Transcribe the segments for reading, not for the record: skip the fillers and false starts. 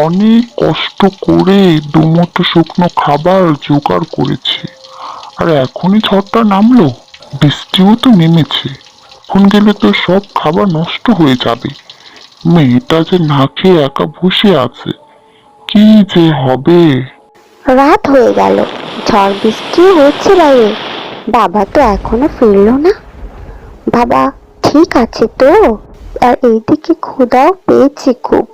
অনেক কষ্ট করে দুমুঠো শুকনো খাবার জোগাড় করেছি, আর এখনই ঝড়টা নামলো। বৃষ্টিও তো নেমেছে, এখন গেলে তো সব খাবার নষ্ট হয়ে যাবে। মেয়েটা যে না খেয়ে একা বসে আছে, কি যে হবে। রাত হয়ে গেল, ঝড় বৃষ্টি হচ্ছে বাইরে। বাবা তো এখনো ফিরলো না। বাবা ঠিক আছে তো? আর এইদিকে ক্ষুধাও পেয়েছি খুব।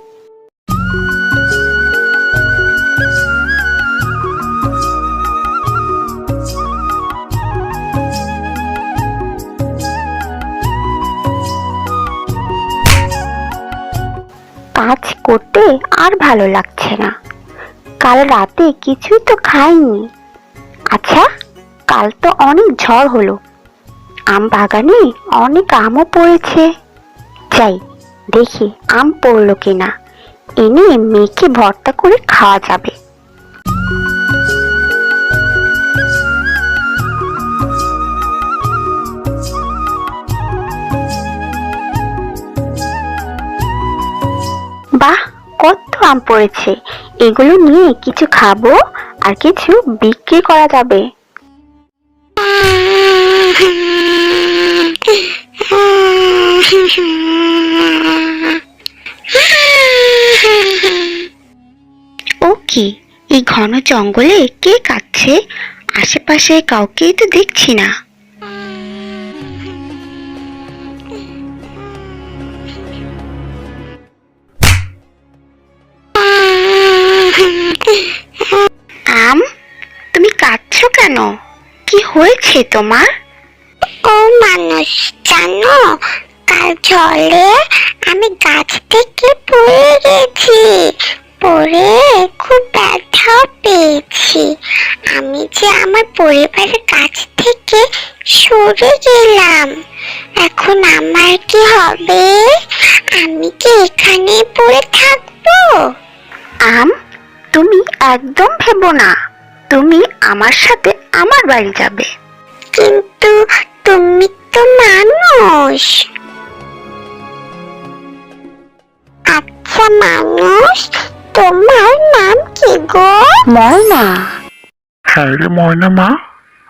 কাজ করতে আর ভালো লাগছে না। কাল রাতে কিছুই তো খাইনি। আচ্ছা, কাল তো অনেক ঝড় হলো, আম বাগানে অনেক আমও পড়েছে। যাই দেখি আম পড়লো কিনা, এনে মেখে ভর্তা করে খাওয়া যাবে। বাহ, কত আম পড়েছে! এগুলো নিয়ে কিছু খাবো আর কিছু বিক্রি করা যাবে। ও কি, এই ঘন জঙ্গলে কে কাঁদছে? আশেপাশে কাউকেই তো দেখছি না। আম, তুমি কাঁদছো কেন? কি হয়েছে তোমার? ও মানুষ, জানো, কাল ঝড়ে আমি গাছ থেকে পড়ে গেছি। পড়ে খুব ব্যথাও পেয়েছি। আমি যে আমার পরিবারের কাছ থেকে সরে গেলাম। এখন আমার কি হবে? আমি কি এখানে পড়ে থাকবো? আম, তুমি একদম ভেবো না। তুমি আমার সাথে আমার বাড়ি যাবে। কিন্তু তুমি তো মানুষ। আচ্ছা মানুষ, তোমার নাম কি গো? ময়না। হ্যাঁ রে ময়না মা,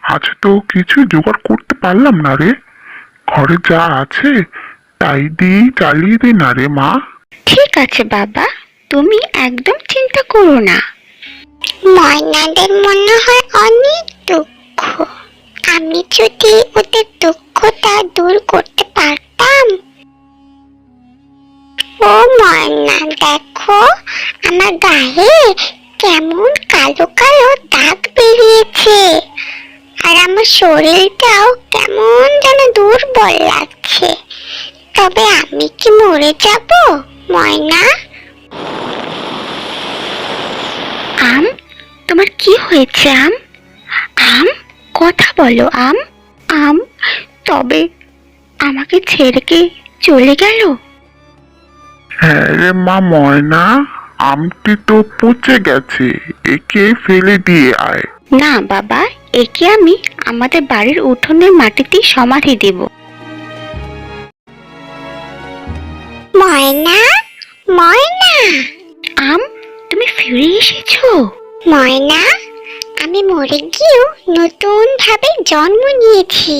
আজ তো কিছু জোগাড় করতে পারলাম না রে। ঘরে যা আছে তাই দিয়ে চালিয়ে দে না রে মা। ঠিক আছে বাবা, তুমি একদম চিন্তা করো না। ময়নাদের মনে হয় অনেক দুঃখ। আমি যদি ওদের দুঃখটা দূর করতে পারতাম। ও ময়না, দেখো আমার গায়ে কেমন কালো কালো দাগ বেরিয়েছে, আর আমার শরীরটাও কেমন যেন দুর্বল লাগছে। তবে আমি কি মরে যাব ময়না? আম, তোমার কি হয়েছে আম? আম, কথা বলো আম। আম, তবে আমাকে ছেড়ে কে চলে গেল? হ্যাঁ রে মা ময়না, আমটি তো পচে গেছে, একে ফেলে দিয়ে আয়। না বাবা, একে আমি আমাদের বাড়ির উঠোনের মাটিতেই সমাধি দেব। ময়না, ময়না, আম, তুমি ফিরে এসেছো? ময়না, আমি মরে গিয়েও নতুন ভাবে জন্ম নিয়েছি।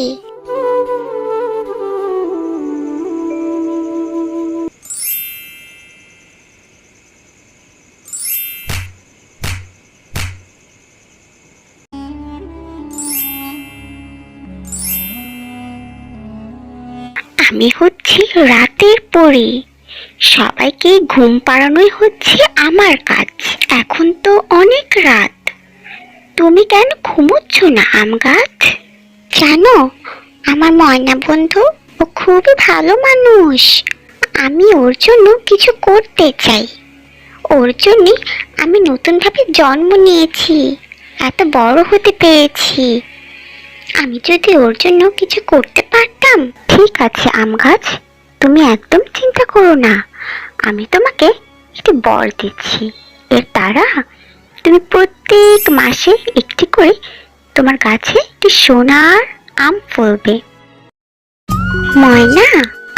আমি হচ্ছি রাতের পরী, সবাইকে ঘুম পাড়ানোই হচ্ছে আমার কাজ। এখন তো অনেক রাত, তুমি কেন ঘুমোচ্ছ না আম গাছ? জানো, আমার ময়না বন্ধু ও খুবই ভালো মানুষ। আমি ওর জন্য কিছু করতে চাই। ওর জন্য আমি নতুন ভাবে জন্ম নিয়েছি, এত বড় হতে পেরেছি। আমি যদি ওর জন্য কিছু করতে পারতাম। ঠিক আছে আম গাছ, তুমি একদম চিন্তা করো না। আমি তোমাকে একটি বর দিচ্ছি। এর দ্বারা তুমি প্রত্যেক মাসে একটি করে তোমার গাছে একটি সোনার আম ফলবে। ময়না,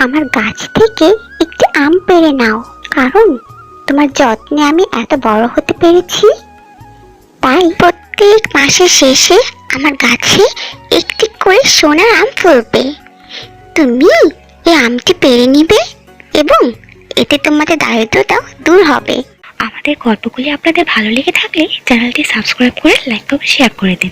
আমার গাছ থেকে একটি আম পেড়ে নাও, কারণ তোমার যত্নে আমি এত বড় হতে পেরেছি। তাই প্রত্যেক মাসের শেষে আমার গাছে একটি করে সোনার আম ফলবে। তুমি এই আমটি পেড়ে নিবে এবং এতে তোমাদের দারিদ্রতাও দূর হবে। আমাদের গল্পগুলি আপনাদের ভালো লেগে থাকলে চ্যানেলটি সাবস্ক্রাইব করে লাইক ও শেয়ার করে দিন।